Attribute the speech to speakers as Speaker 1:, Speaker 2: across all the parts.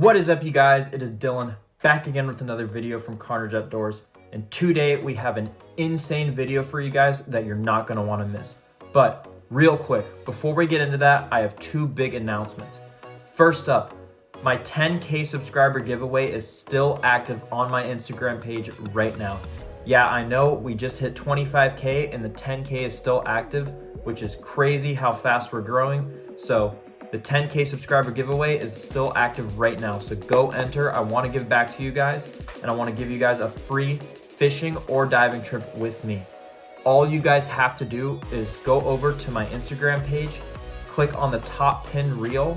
Speaker 1: What is up, you guys? It is Dylan back again with another video from Carnage Outdoors, and today we have an insane video for you guys that you're not going to want to miss. But real quick, before we get into that, I have two big announcements. First up, my 10K subscriber giveaway is still active on my Instagram page right now. Yeah, I know we just hit 25K and the 10K is still active, which is crazy how fast we're growing. So the 10K subscriber giveaway is still active right now. So go enter. I want to give back to you guys, and I want to give you guys a free fishing or diving trip with me. All you guys have to do is go over to my Instagram page, click on the top pinned reel,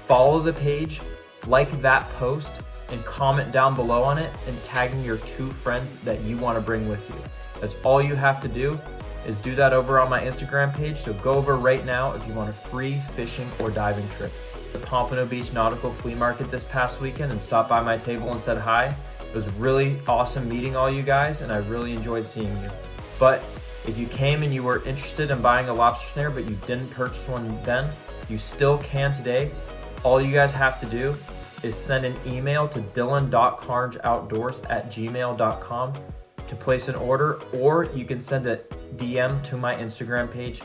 Speaker 1: follow the page, like that post, and comment down below on it and tagging your two friends that you want to bring with you. That's all you have to do, is do that over on my Instagram page. So go over right now if you want a free fishing or diving trip. The Pompano Beach Nautical Flea Market this past weekend and stopped by my table and said hi. It was really awesome meeting all you guys, and I really enjoyed seeing you. But if you came and you were interested in buying a lobster snare but you didn't purchase one then, you still can today. All you guys have to do is send an email to dylan.carnageoutdoors@gmail.com to place an order, or you can send a DM to my Instagram page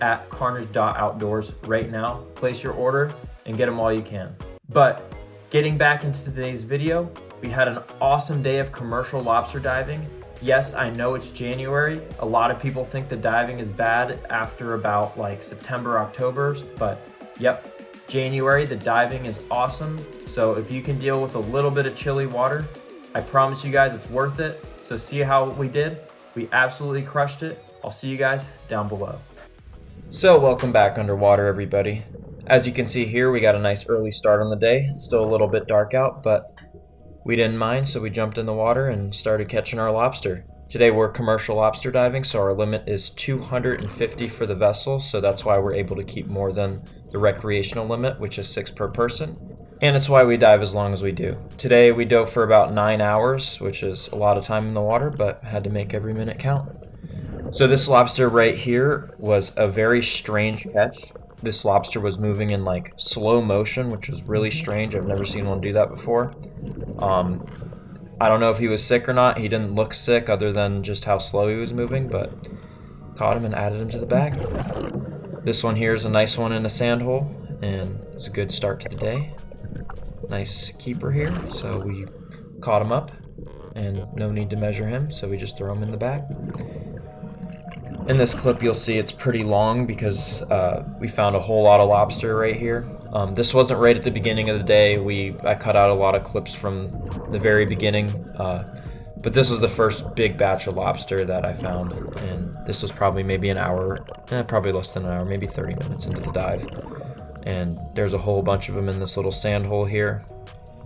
Speaker 1: at carnage.outdoors right now. Place your order and get them while you can. But getting back into today's video, we had an awesome day of commercial lobster diving. Yes, I know it's January. A lot of people think the diving is bad after about like September, October, but yep, January, the diving is awesome. So if you can deal with a little bit of chilly water, I promise you guys it's worth it. So see how we did? We absolutely crushed it. I'll see you guys down below. So welcome back underwater, everybody. As you can see here, we got a nice early start on the day. It's still a little bit dark out, but we didn't mind, so we jumped in the water and started catching our lobster. Today we're commercial lobster diving, so our limit is 250 for the vessel, so that's why we're able to keep more than the recreational limit, which is 6 per person. And it's why we dive as long as we do. Today we dove for about 9 hours, which is a lot of time in the water, but had to make every minute count. So this lobster right here was a very strange catch. This lobster was moving in like slow motion, which was really strange. I've never seen one do that before. I don't know if he was sick or not. He didn't look sick other than just how slow he was moving, but caught him and added him to the bag. This one here is a nice one in a sand hole, and it's a good start to the day. Nice keeper here, so we caught him up, and no need to measure him, so we just throw him in the bag. In this clip you'll see it's pretty long because we found a whole lot of lobster right here. This wasn't right at the beginning of the day. I cut out a lot of clips from the very beginning, but this was the first big batch of lobster that I found, and this was probably maybe an hour, probably less than an hour, maybe 30 minutes into the dive. And there's a whole bunch of them in this little sand hole here.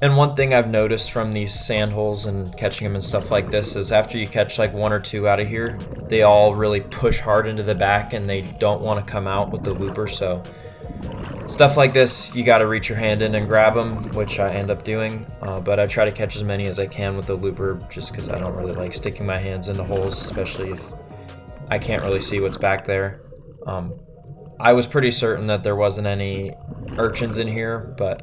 Speaker 1: And one thing I've noticed from these sand holes and catching them and stuff like this is after you catch like 1 or 2 out of here, they all really push hard into the back and they don't want to come out with the looper. So stuff like this, you got to reach your hand in and grab them, which I end up doing. But I try to catch as many as I can with the looper just because I don't really like sticking my hands in the holes, especially if I can't really see what's back there. I was pretty certain that there wasn't any urchins in here, but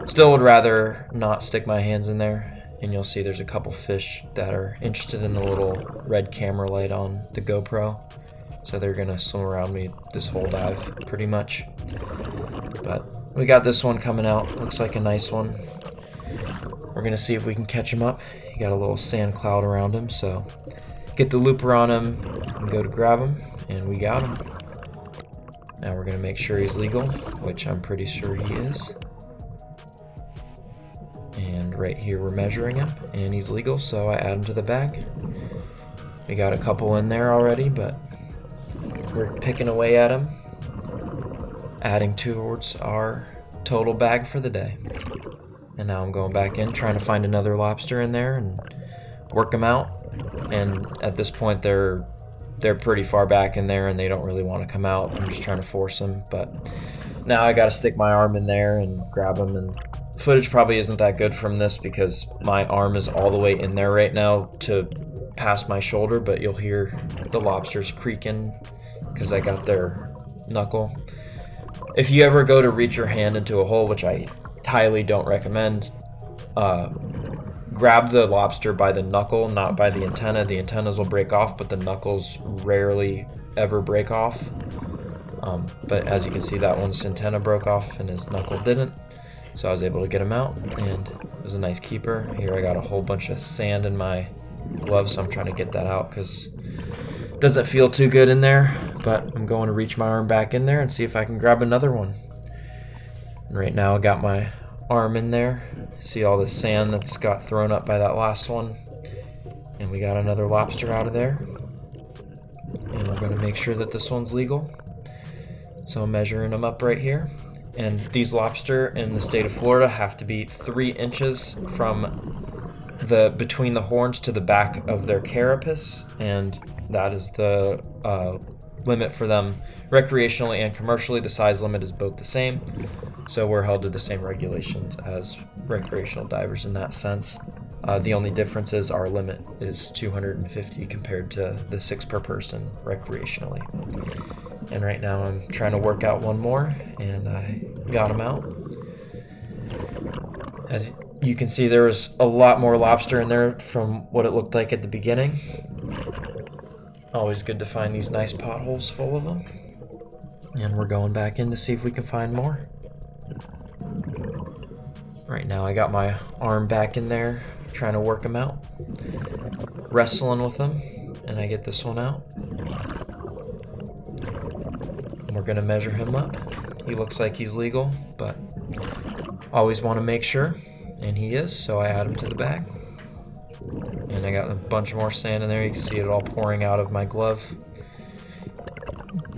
Speaker 1: still would rather not stick my hands in there. And you'll see there's a couple fish that are interested in the little red camera light on the GoPro. So they're gonna swim around me this whole dive, pretty much. But we got this one coming out. Looks like a nice one. We're gonna see if we can catch him up. He got a little sand cloud around him, so get the looper on him and go to grab him, and we got him. Now we're going to make sure he's legal, which I'm pretty sure he is. And right here we're measuring him, and he's legal, so I add him to the bag. We got a couple in there already, but we're picking away at him, adding towards our total bag for the day. And now I'm going back in, trying to find another lobster in there and work them out. And at this point they're pretty far back in there and they don't really want to come out. I'm just trying to force them, but now I got to stick my arm in there and grab them, and footage probably isn't that good from this because my arm is all the way in there right now to past my shoulder, but you'll hear the lobsters creaking because I got their knuckle. If you ever go to reach your hand into a hole, which I highly don't recommend. Grab the lobster by the knuckle, not by the antenna. The antennas will break off, but the knuckles rarely ever break off. But as you can see, that one's antenna broke off and his knuckle didn't. So I was able to get him out, and it was a nice keeper. Here I got a whole bunch of sand in my gloves, so I'm trying to get that out because it doesn't feel too good in there. But I'm going to reach my arm back in there and see if I can grab another one. And right now I got my arm in there. See all the sand that's got thrown up by that last one. And we got another lobster out of there. And we're going to make sure that this one's legal. So I'm measuring them up right here. And these lobster in the state of Florida have to be 3 inches from between the horns to the back of their carapace, and that is the limit for them recreationally and commercially. The size limit is both the same, so we're held to the same regulations as recreational divers in that sense. The only difference is our limit is 250 compared to the 6 per person recreationally. And right now I'm trying to work out one more, and I got him out. As you can see, there was a lot more lobster in there from what it looked like at the beginning. Always good to find these nice potholes full of them. And we're going back in to see if we can find more. Right now I got my arm back in there, trying to work them out. Wrestling with them, and I get this one out. And we're gonna measure him up. He looks like he's legal, but always want to make sure, and he is, so I add him to the bag. And I got a bunch more sand in there. You can see it all pouring out of my glove.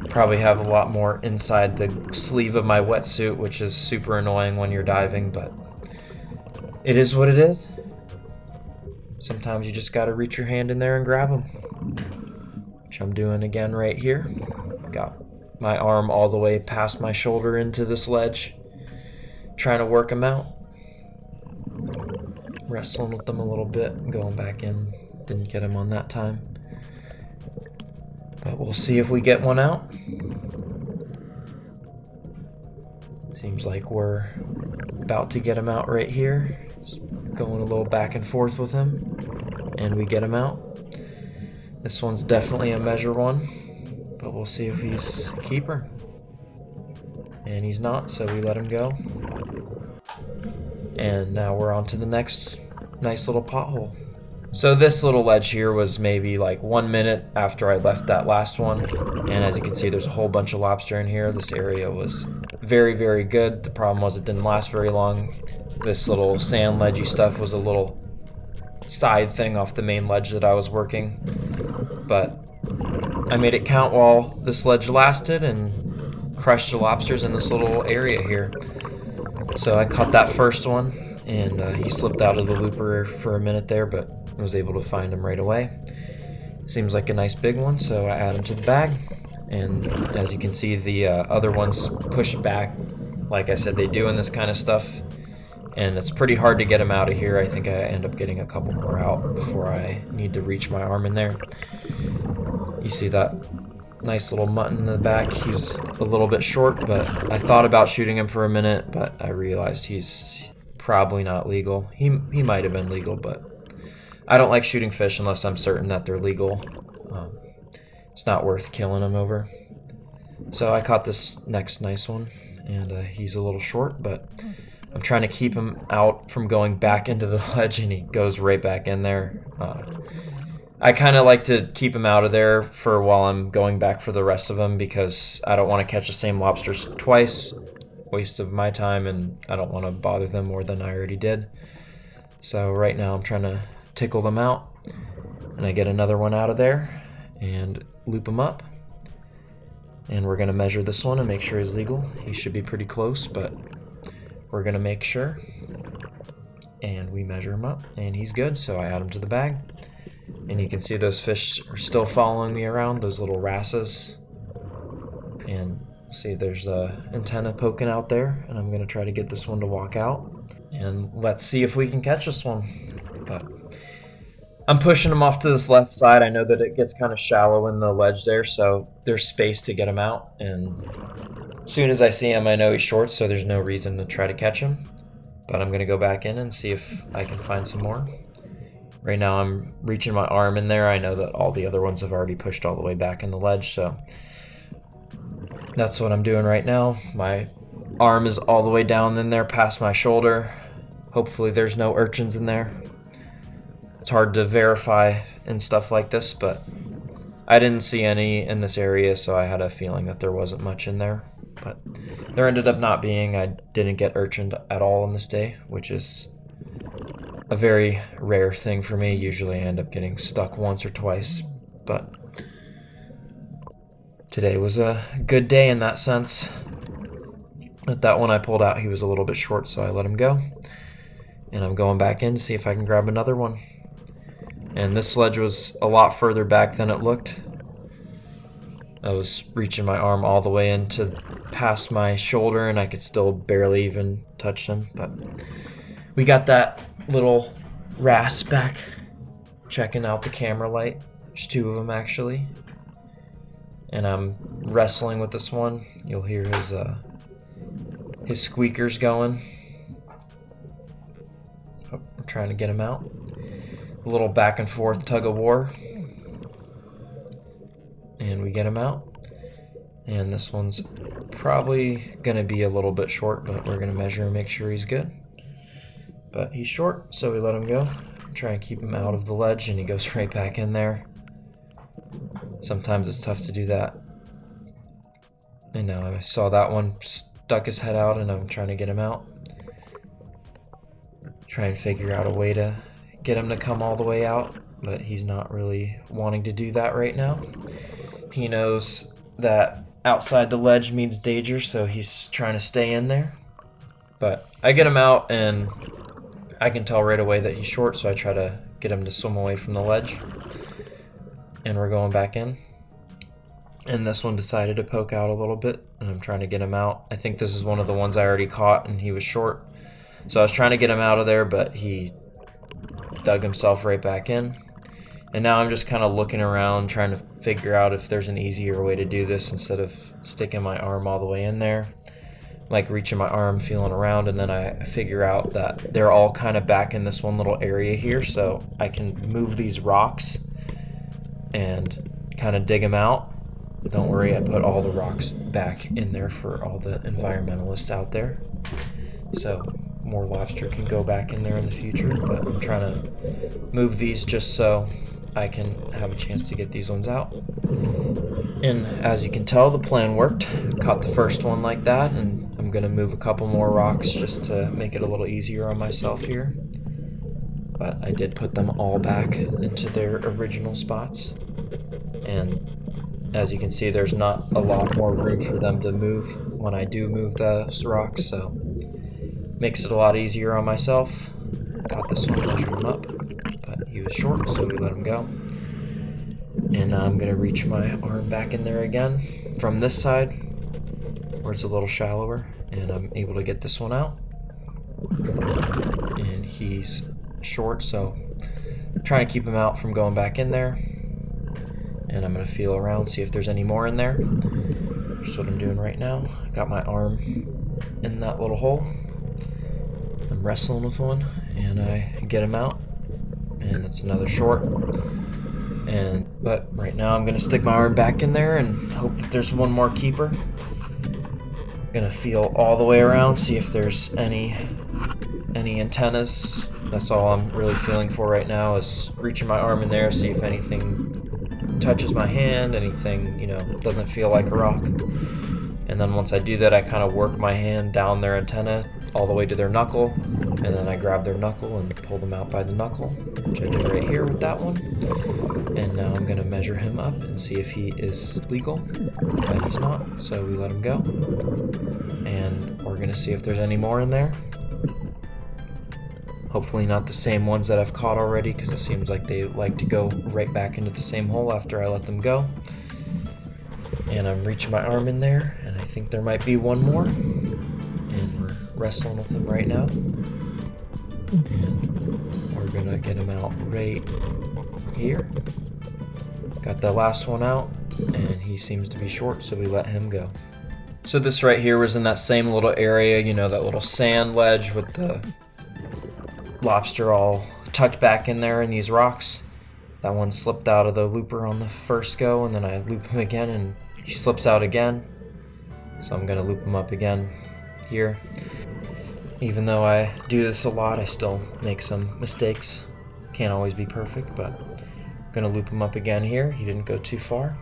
Speaker 1: Probably have a lot more inside the sleeve of my wetsuit, which is super annoying when you're diving, but it is what it is. Sometimes you just got to reach your hand in there and grab them, which I'm doing again right here. Got my arm all the way past my shoulder into this ledge, trying to work them out. Wrestling with them a little bit, going back in. Didn't get him on that time, but we'll see if we get one out. Seems like we're about to get him out right here. Just going a little back and forth with him, and we get him out. This one's definitely a measure one, but we'll see if he's a keeper. And he's not, so we let him go. And now we're on to the next nice little pothole. So this little ledge here was maybe like 1 minute after I left that last one. And as you can see, there's a whole bunch of lobster in here. This area was very, very good. The problem was it didn't last very long. This little sand ledgy stuff was a little side thing off the main ledge that I was working. But I made it count while this ledge lasted and crushed the lobsters in this little area here. So I caught that first one, and he slipped out of the looper for a minute there, but I was able to find him right away. Seems like a nice big one, so I add him to the bag. And as you can see, the other ones pushed back, like I said they do in this kind of stuff. And it's pretty hard to get them out of here. I think I end up getting a couple more out before I need to reach my arm in there. You see that nice little mutton in the back. He's a little bit short, but I thought about shooting him for a minute, but I realized he's probably not legal. He might have been legal, but I don't like shooting fish unless I'm certain that they're legal. It's not worth killing them over. So I caught this next nice one, and he's a little short, but I'm trying to keep him out from going back into the ledge, and he goes right back in there. I kind of like to keep him out of there for while I'm going back for the rest of them, because I don't want to catch the same lobsters twice. Waste of my time, and I don't want to bother them more than I already did. So right now I'm trying to tickle them out, and I get another one out of there and loop him up. And we're going to measure this one and make sure he's legal. He should be pretty close, but we're going to make sure. And we measure him up, and he's good, so I add him to the bag. And you can see those fish are still following me around, those little wrasses. And see there's a antenna poking out there, and I'm going to try to get this one to walk out. And let's see if we can catch this one. But I'm pushing him off to this left side. I know that it gets kind of shallow in the ledge there, so there's space to get him out. And as soon as I see him, I know he's short, so there's no reason to try to catch him. but I'm gonna go back in and see if I can find some more. Right now I'm reaching my arm in there. I know that all the other ones have already pushed all the way back in the ledge, so that's what I'm doing right now. My arm is all the way down in there past my shoulder. Hopefully there's no urchins in there. It's hard to verify and stuff like this, but I didn't see any in this area, so I had a feeling that there wasn't much in there. But there ended up not being. I didn't get urchined at all on this day, which is a very rare thing for me. Usually I end up getting stuck once or twice, but today was a good day in that sense. But that one I pulled out, he was a little bit short, so I let him go. And I'm going back in to see if I can grab another one. And this ledge was a lot further back than it looked. I was reaching my arm all the way into past my shoulder, and I could still barely even touch them. But we got that little wrasse back checking out the camera light. There's two of them actually. And I'm wrestling with this one. You'll hear his squeakers going. Oh, I'm trying to get him out. A little back and forth tug of war. And we get him out. And this one's probably gonna be a little bit short, but we're gonna measure and make sure he's good. But he's short, so we let him go. Try and keep him out of the ledge, and he goes right back in there. Sometimes it's tough to do that. And now I saw that one stuck his head out, and I'm trying to get him out. Try and figure out a way to get him to come all the way out, but he's not really wanting to do that right now. He knows that outside the ledge means danger, so he's trying to stay in there. But I get him out, and I can tell right away that he's short, so I try to get him to swim away from the ledge. And we're going back in. And this one decided to poke out a little bit, and I'm trying to get him out. I think this is one of the ones I already caught, and he was short. So I was trying to get him out of there, but he dug himself right back in. And now I'm just kind of looking around, trying to figure out if there's an easier way to do this instead of sticking my arm all the way in there. Like reaching my arm, feeling around, and then I figure out that they're all kind of back in this one little area here, so I can move these rocks and kind of dig them out. Don't worry, I put all the rocks back in there for all the environmentalists out there, so more lobster can go back in there in the future. But I'm trying to move these just so I can have a chance to get these ones out. And as you can tell, the plan worked. Caught the first one like that, and I'm gonna move a couple more rocks just to make it a little easier on myself here. But I did put them all back into their original spots. And as you can see, there's not a lot more room for them to move when I do move those rocks, so makes it a lot easier on myself. Got this one, measured him up, but he was short, so we let him go. And now I'm gonna reach my arm back in there again from this side, where it's a little shallower, and I'm able to get this one out. And he's short, so I'm trying to keep him out from going back in there. And I'm gonna feel around, see if there's any more in there. That's what I'm doing right now. I got my arm in that little hole. I'm wrestling with one, and I get him out, and it's another short. But right now I'm gonna stick my arm back in there and hope that there's one more keeper. Gonna feel all the way around, see if there's any antennas. That's all I'm really feeling for right now, is reaching my arm in there, see if anything touches my hand, anything, doesn't feel like a rock. And then once I do that, I kind of work my hand down their antenna all the way to their knuckle, and then I grab their knuckle and pull them out by the knuckle, which I did right here with that one. And now I'm gonna measure him up and see if he is legal, but he's not, so we let him go. And we're gonna see if there's any more in there. Hopefully not the same ones that I've caught already, because it seems like they like to go right back into the same hole after I let them go. And I'm reaching my arm in there, and I think there might be one more. And we're wrestling with him right now. And we're gonna get him out right here. Got the last one out, and he seems to be short, so we let him go. So this right here was in that same little area, you know, that little sand ledge with the lobster all tucked back in there in these rocks. That one slipped out of the looper on the first go, and then I loop him again and he slips out again. So I'm gonna loop him up again here. Even though I do this a lot, I still make some mistakes. Can't always be perfect, but I'm gonna loop him up again here. He didn't go too far,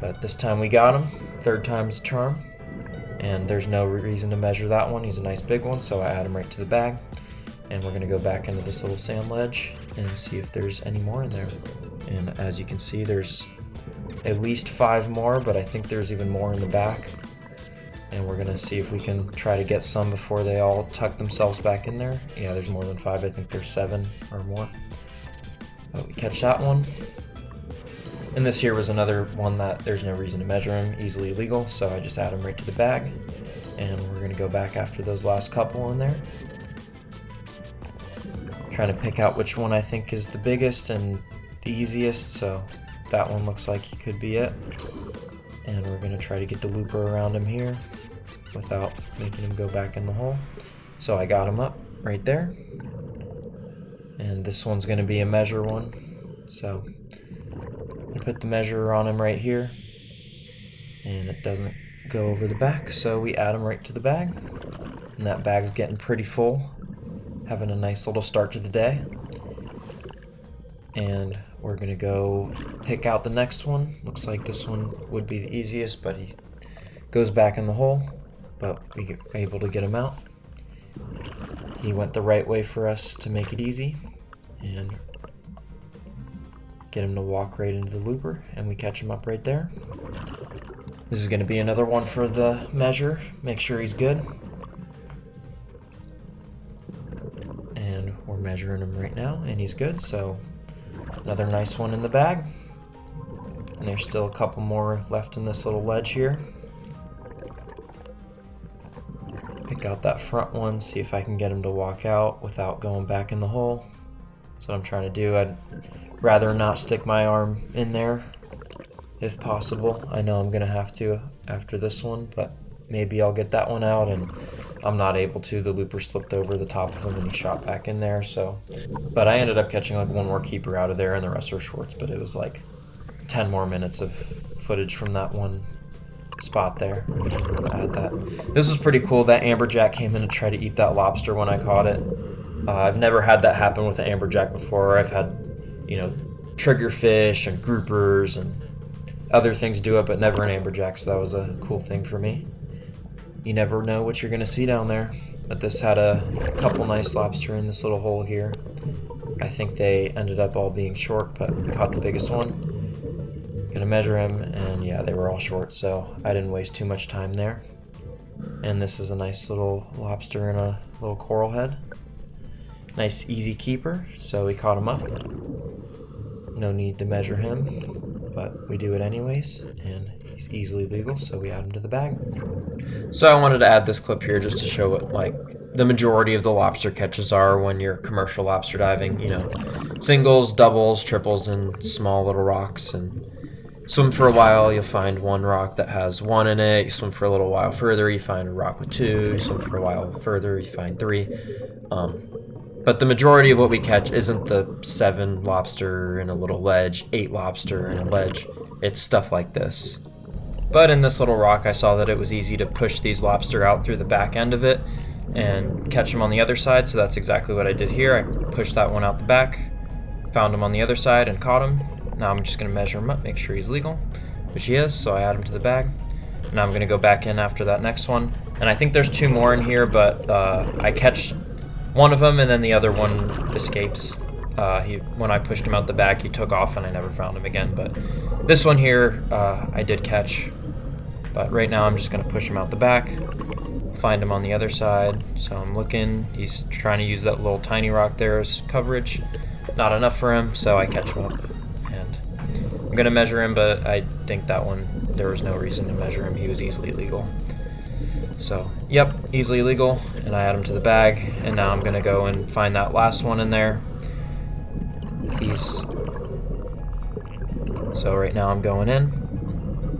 Speaker 1: but this time we got him. Third time's a charm, and there's no reason to measure that one. He's a nice big one, so I add him right to the bag. And we're gonna go back into this little sand ledge and see if there's any more in there. And as you can see, there's at least 5 more, but I think there's even more in the back. And we're gonna see if we can try to get some before they all tuck themselves back in there. Yeah, there's more than 5. I think there's 7 or more. But we catch that one. And this here was another one that there's no reason to measure him, easily legal, so I just add him right to the bag. And we're gonna go back after those last couple in there. Trying to pick out which one I think is the biggest and the easiest, so that one looks like he could be it. And we're gonna try to get the looper around him here without making him go back in the hole. So I got him up right there. And this one's gonna be a measure one. So I put the measure on him right here, and it doesn't go over the back, so we add him right to the bag. And that bag's getting pretty full. Having a nice little start to the day. And we're gonna go pick out the next one. Looks like this one would be the easiest, but he goes back in the hole, but we get able to get him out. He went the right way for us to make it easy and get him to walk right into the looper, and we catch him up right there. This is gonna be another one for the measure. Make sure he's good. And we're measuring him right now, and he's good, so another nice one in the bag. And there's still a couple more left in this little ledge here. Pick out that front one, see if I can get him to walk out without going back in the hole. That's what I'm trying to do. I'd rather not stick my arm in there if possible. I know I'm gonna have to after this one, but maybe I'll get that one out, and I'm not able to. The looper slipped over the top of him and he shot back in there, so. But I ended up catching like one more keeper out of there, and the rest were shorts, but it was like 10 more minutes of footage from that one spot there. I'm gonna add that. This was pretty cool. That amberjack came in to try to eat that lobster when I caught it. I've never had that happen with an amberjack before. I've had, you know, triggerfish and groupers and other things do it, but never an amberjack, so that was a cool thing for me. You never know what you're gonna see down there. But this had a couple nice lobster in this little hole here. I think they ended up all being short, but we caught the biggest one. Gonna measure him, and yeah, they were all short, so I didn't waste too much time there. And this is a nice little lobster in a little coral head. Nice easy keeper, so we caught him up. No need to measure him, but we do it anyways, and he's easily legal, so we add him to the bag. So I wanted to add this clip here just to show what like the majority of the lobster catches are when you're commercial lobster diving, you know, singles, doubles, triples, and small little rocks. And swim for a while, you'll find one rock that has 1 in it. You swim for a little while further, you find a rock with 2. You swim for a while further, you find 3. But the majority of what we catch isn't the 7 lobster in a little ledge, 8 lobster in a ledge. It's stuff like this. But in this little rock, I saw that it was easy to push these lobster out through the back end of it and catch them on the other side, so that's exactly what I did here. I pushed that one out the back, found him on the other side, and caught him. Now I'm just going to measure him up, make sure he's legal, which he is, so I add him to the bag. Now I'm going to go back in after that next one. And I think there's 2 more in here, but I catch one of them and then the other one escapes. When I pushed him out the bag, he took off and I never found him again. But this one here, I did catch. But right now I'm just going to push him out the back, find him on the other side. So I'm looking, he's trying to use that little tiny rock there as coverage. Not enough for him, so I catch him up. And I'm going to measure him, but I think that one, there was no reason to measure him. He was easily legal. So, yep, easily legal, and I add him to the bag, and now I'm going to go and find that last one in there. So right now I'm going in,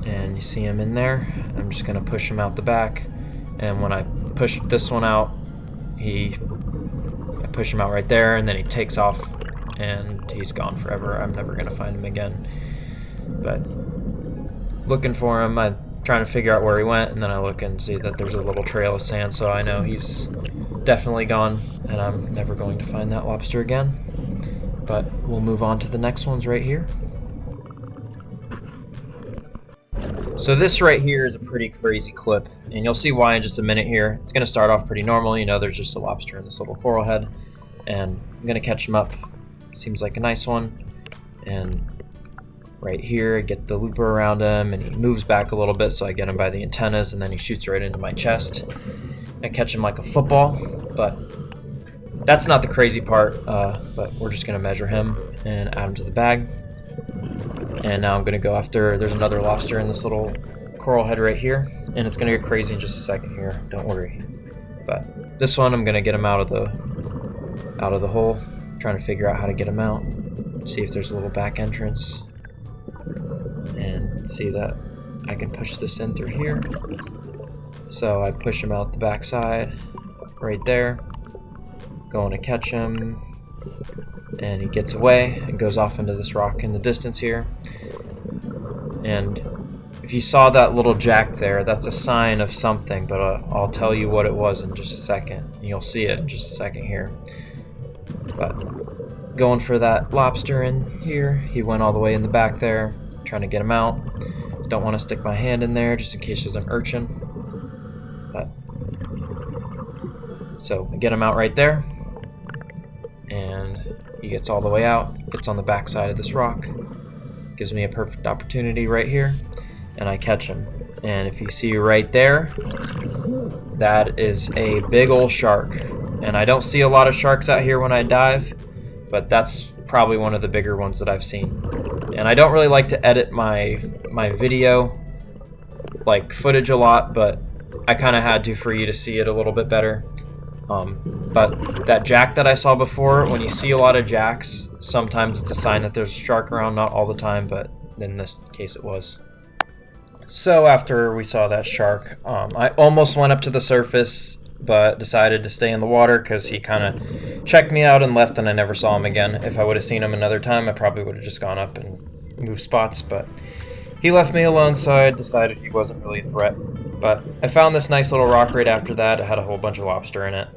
Speaker 1: and you see him in there. I'm just gonna push him out the back, and when I push this one out, I push him out right there, and then he takes off and he's gone forever. I'm never gonna find him again. But looking for him, I'm trying to figure out where he went, and then I look and see that there's a little trail of sand, so I know he's definitely gone, and I'm never going to find that lobster again. But we'll move on to the next ones right here. So this right here is a pretty crazy clip, and you'll see why in just a minute here. It's going to start off pretty normal. You know, there's just a lobster in this little coral head, and I'm going to catch him up. Seems like a nice one. And right here, I get the looper around him, and he moves back a little bit, so I get him by the antennas, and then he shoots right into my chest. I catch him like a football, but that's not the crazy part. But we're just going to measure him and add him to the bag. And now I'm going to go after, there's another lobster in this little coral head right here, and it's going to get crazy in just a second here, don't worry. But this one, I'm going to get him out of the hole, trying to figure out how to get him out, see if there's a little back entrance, and see that I can push this in through here. So I push him out the back side right there, going to catch him, and he gets away and goes off into this rock in the distance here. And if you saw that little jack there, that's a sign of something, but I'll tell you what it was in just a second. You'll see it in just a second here. But going for that lobster in here, he went all the way in the back there, trying to get him out. Don't want to stick my hand in there just in case there's an urchin. But so I get him out right there, and he gets all the way out, gets on the back side of this rock, gives me a perfect opportunity right here, and I catch him. And if you see right there, that is a big old shark. And I don't see a lot of sharks out here when I dive, but that's probably one of the bigger ones that I've seen. And I don't really like to edit my video like footage a lot, but I kind of had to for you to see it a little bit better. But that jack that I saw before, when you see a lot of jacks, sometimes it's a sign that there's a shark around, not all the time, but in this case it was. So after we saw that shark, I almost went up to the surface, but decided to stay in the water because he kind of checked me out and left, and I never saw him again. If I would have seen him another time, I probably would have just gone up and moved spots, but he left me alone, so I decided he wasn't really a threat. But I found this nice little rock right after that. It had a whole bunch of lobster in it,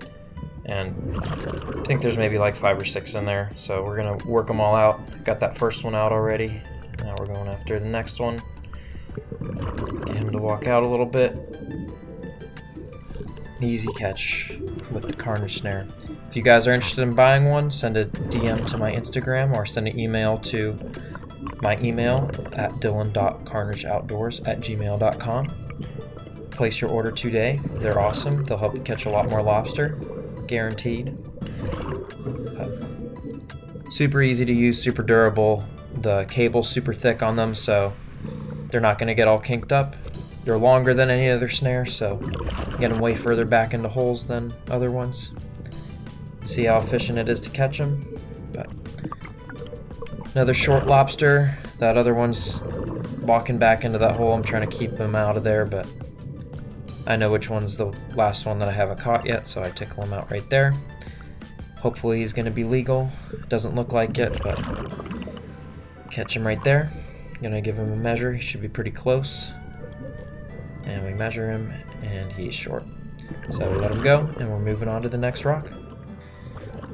Speaker 1: and I think there's maybe like 5 or 6 in there, so we're gonna work them all out. Got that first one out already. Now we're going after the next one. Get him to walk out a little bit. Easy catch with the Carnage Snare. If you guys are interested in buying one, send a DM to my Instagram or send an email to my email at dylan.carnageoutdoors@gmail.com. Place your order today. They're awesome. They'll help you catch a lot more lobster, guaranteed. Super easy to use, super durable. The cable's super thick on them, so they're not going to get all kinked up. They're longer than any other snare, so get them way further back into holes than other ones. See how efficient it is to catch them. But another short lobster. That other one's walking back into that hole. I'm trying to keep him out of there, but I know which one's the last one that I haven't caught yet, so I tickle him out right there. Hopefully he's going to be legal. Doesn't look like it, but catch him right there. Gonna give him a measure. He should be pretty close. And we measure him, and he's short. So we let him go, and we're moving on to the next rock.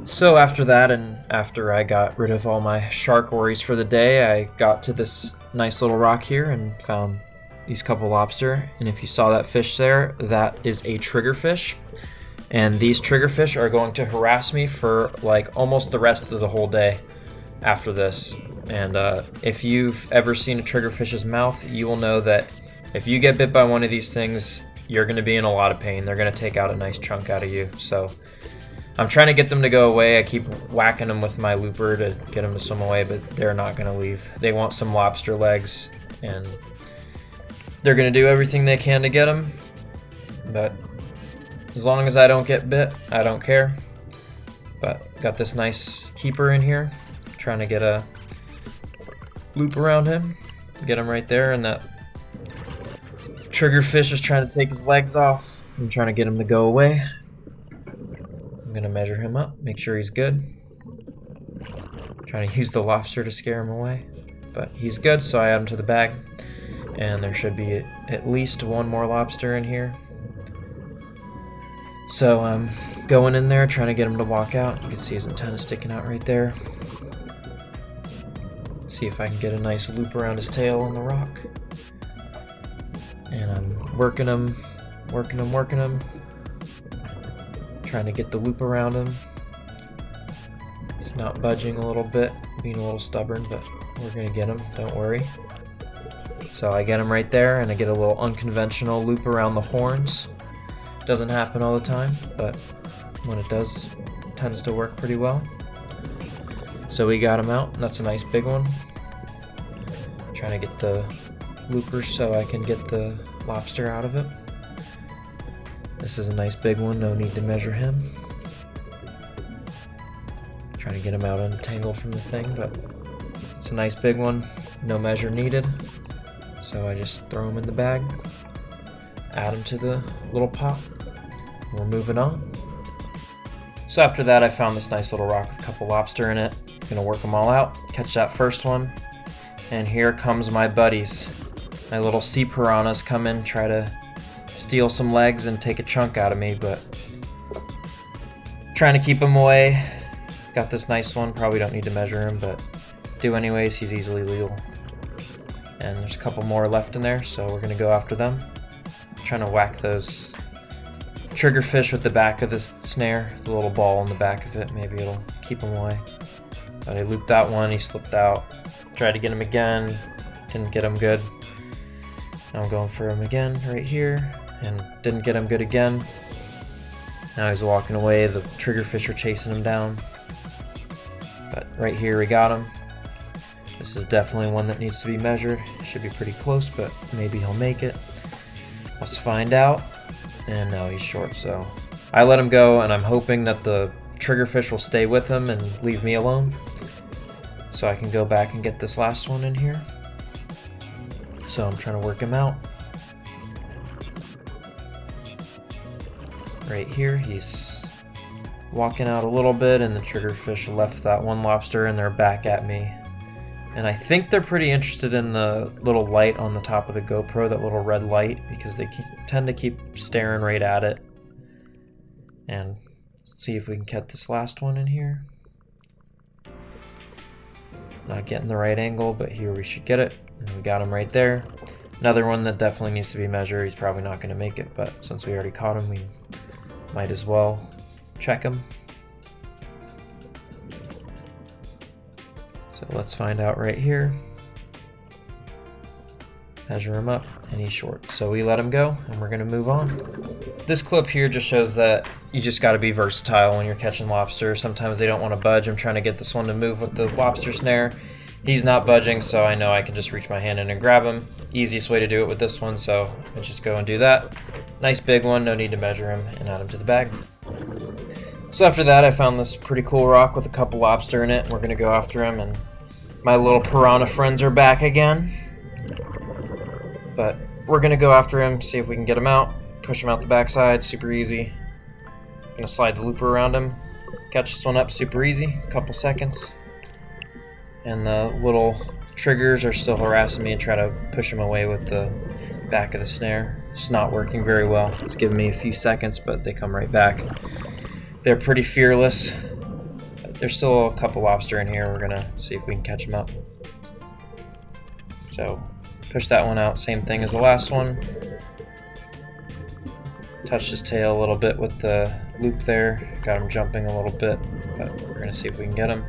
Speaker 1: So after that, and after I got rid of all my shark worries for the day, I got to this nice little rock here and found these couple lobster. And if you saw that fish there, that is a triggerfish. And these triggerfish are going to harass me for like almost the rest of the whole day after this. And if you've ever seen a triggerfish's mouth, you will know that if you get bit by one of these things, you're going to be in a lot of pain. They're going to take out a nice chunk out of you. So I'm trying to get them to go away. I keep whacking them with my looper to get them to swim away, but they're not going to leave. They want some lobster legs, and they're going to do everything they can to get them. But as long as I don't get bit, I don't care. But got this nice keeper in here. Trying to get a loop around him. Get him right there in that triggerfish is trying to take his legs off. I'm trying to get him to go away. I'm gonna measure him up, make sure he's good. Trying to use the lobster to scare him away, but he's good, so I add him to the bag. And there should be at least one more lobster in here. So I'm going in there, trying to get him to walk out. You can see his antenna sticking out right there. See if I can get a nice loop around his tail on the rock. And I'm working him. Trying to get the loop around him. He's not budging a little bit, being a little stubborn, but we're gonna get him, don't worry. So I get him right there, and I get a little unconventional loop around the horns. Doesn't happen all the time, but when it does, it tends to work pretty well. So we got him out, and that's a nice big one. Trying to get the loopers so I can get the lobster out of it. This is a nice big one, no need to measure him. Trying to get him out untangled from the thing, but it's a nice big one, no measure needed. So I just throw him in the bag, add him to the little pot. We're moving on. So after that, I found this nice little rock with a couple lobster in it. Gonna work them all out, catch that first one. And here comes my buddies. My little sea piranhas come in, try to steal some legs and take a chunk out of me, but trying to keep him away. Got this nice one, probably don't need to measure him, but do anyways, he's easily legal. And there's a couple more left in there, so we're gonna go after them. Trying to whack those triggerfish with the back of the snare, the little ball in the back of it, maybe it'll keep him away. But I looped that one, he slipped out. Tried to get him again, didn't get him good. Now I'm going for him again right here, and didn't get him good again. Now he's walking away, the triggerfish are chasing him down. But right here we got him. This is definitely one that needs to be measured. Should be pretty close, but maybe he'll make it. Let's find out. And now he's short, so I let him go, and I'm hoping that the triggerfish will stay with him and leave me alone, so I can go back and get this last one in here. So I'm trying to work him out. Right here, he's walking out a little bit, and the triggerfish left that one lobster, and they're back at me. And I think they're pretty interested in the little light on the top of the GoPro, that little red light, because they tend to keep staring right at it. And let's see if we can get this last one in here. Not getting the right angle, but here we should get it. And we got him right there. Another one that definitely needs to be measured. He's probably not going to make it, but since we already caught him, we might as well check him. So let's find out right here. Measure him up, and he's short. So we let him go, and we're gonna move on. This clip here just shows that you just gotta be versatile when you're catching lobster. Sometimes they don't want to budge. I'm trying to get this one to move with the lobster snare. He's not budging, so I know I can just reach my hand in and grab him. Easiest way to do it with this one, so let's just go and do that. Nice big one, no need to measure him, and add him to the bag. So after that, I found this pretty cool rock with a couple lobster in it, and we're gonna go after him, and my little piranha friends are back again. But we're gonna go after him, see if we can get him out, push him out the backside, super easy. Gonna slide the looper around him, catch this one up super easy, couple seconds. And the little triggers are still harassing me and try to push him away with the back of the snare. It's not working very well. It's giving me a few seconds, but they come right back. They're pretty fearless. There's still a couple lobster in here. We're gonna see if we can catch them up. So push that one out, same thing as the last one. Touched his tail a little bit with the loop there. Got him jumping a little bit, but we're gonna see if we can get him.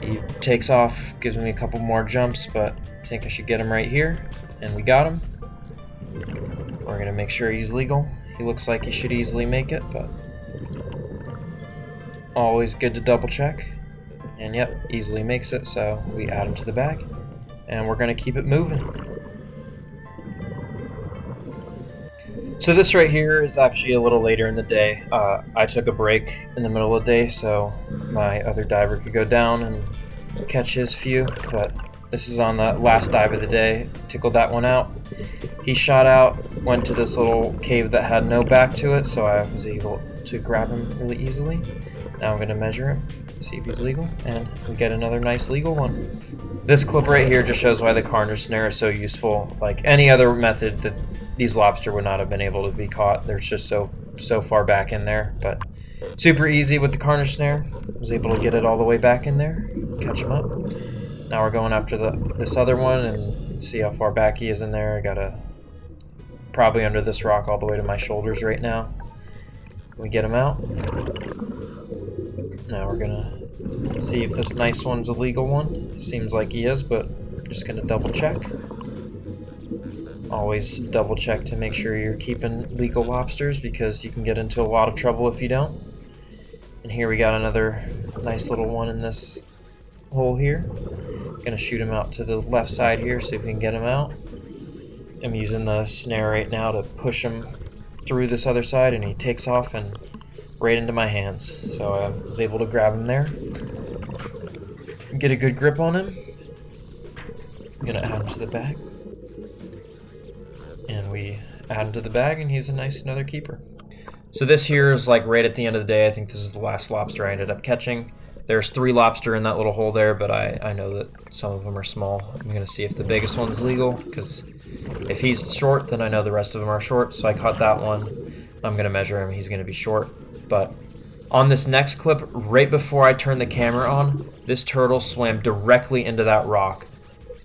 Speaker 1: He takes off, gives me a couple more jumps, but I think I should get him right here. And we got him. We're gonna make sure he's legal. He looks like he should easily make it, but always good to double check. And yep, easily makes it, so we add him to the bag. And we're gonna keep it moving. So this right here is actually a little later in the day. I took a break in the middle of the day so my other diver could go down and catch his few, but This is on the last dive of the day. Tickled that one out. He shot out, went to this little cave that had no back to it, so I was able to grab him really easily. Now I'm going to measure him, see if he's legal, and we get another nice legal one. This clip right here just shows why the Carnage Snare is so useful. Like any other method, that these lobster would not have been able to be caught. They're just so far back in there, but super easy with the Carnage Snare. Was able to get it all the way back in there, catch him up. Now we're going after this other one and see how far back he is in there. I gotta probably under this rock all the way to my shoulders right now. We get him out. Now we're gonna see if this nice one's a legal one. Seems like he is, but just gonna double check. Always double check to make sure you're keeping legal lobsters, because you can get into a lot of trouble if you don't. And here we got another nice little one in this hole here. Gonna shoot him out to the left side here, see if we can get him out. I'm using the snare right now to push him through this other side, and he takes off and right into my hands. So I was able to grab him there, get a good grip on him. I'm gonna add him to the bag, and we add him to the bag, and he's a nice another keeper. So this here is like right at the end of the day. I think this is the last lobster I ended up catching. There's 3 lobster in that little hole there, but I know that some of them are small. I'm gonna see if the biggest one's legal, because if he's short, then I know the rest of them are short. So I caught that one. I'm gonna measure him. He's gonna be short. But on this next clip, right before I turned the camera on, this turtle swam directly into that rock.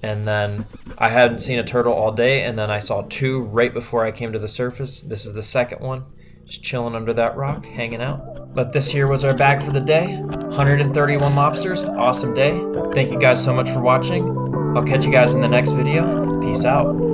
Speaker 1: And then I hadn't seen a turtle all day, and then I saw 2 right before I came to the surface. This is the second one, just chilling under that rock, hanging out. But this here was our bag for the day. 131 lobsters, awesome day. Thank you guys so much for watching. I'll catch you guys in the next video. Peace out.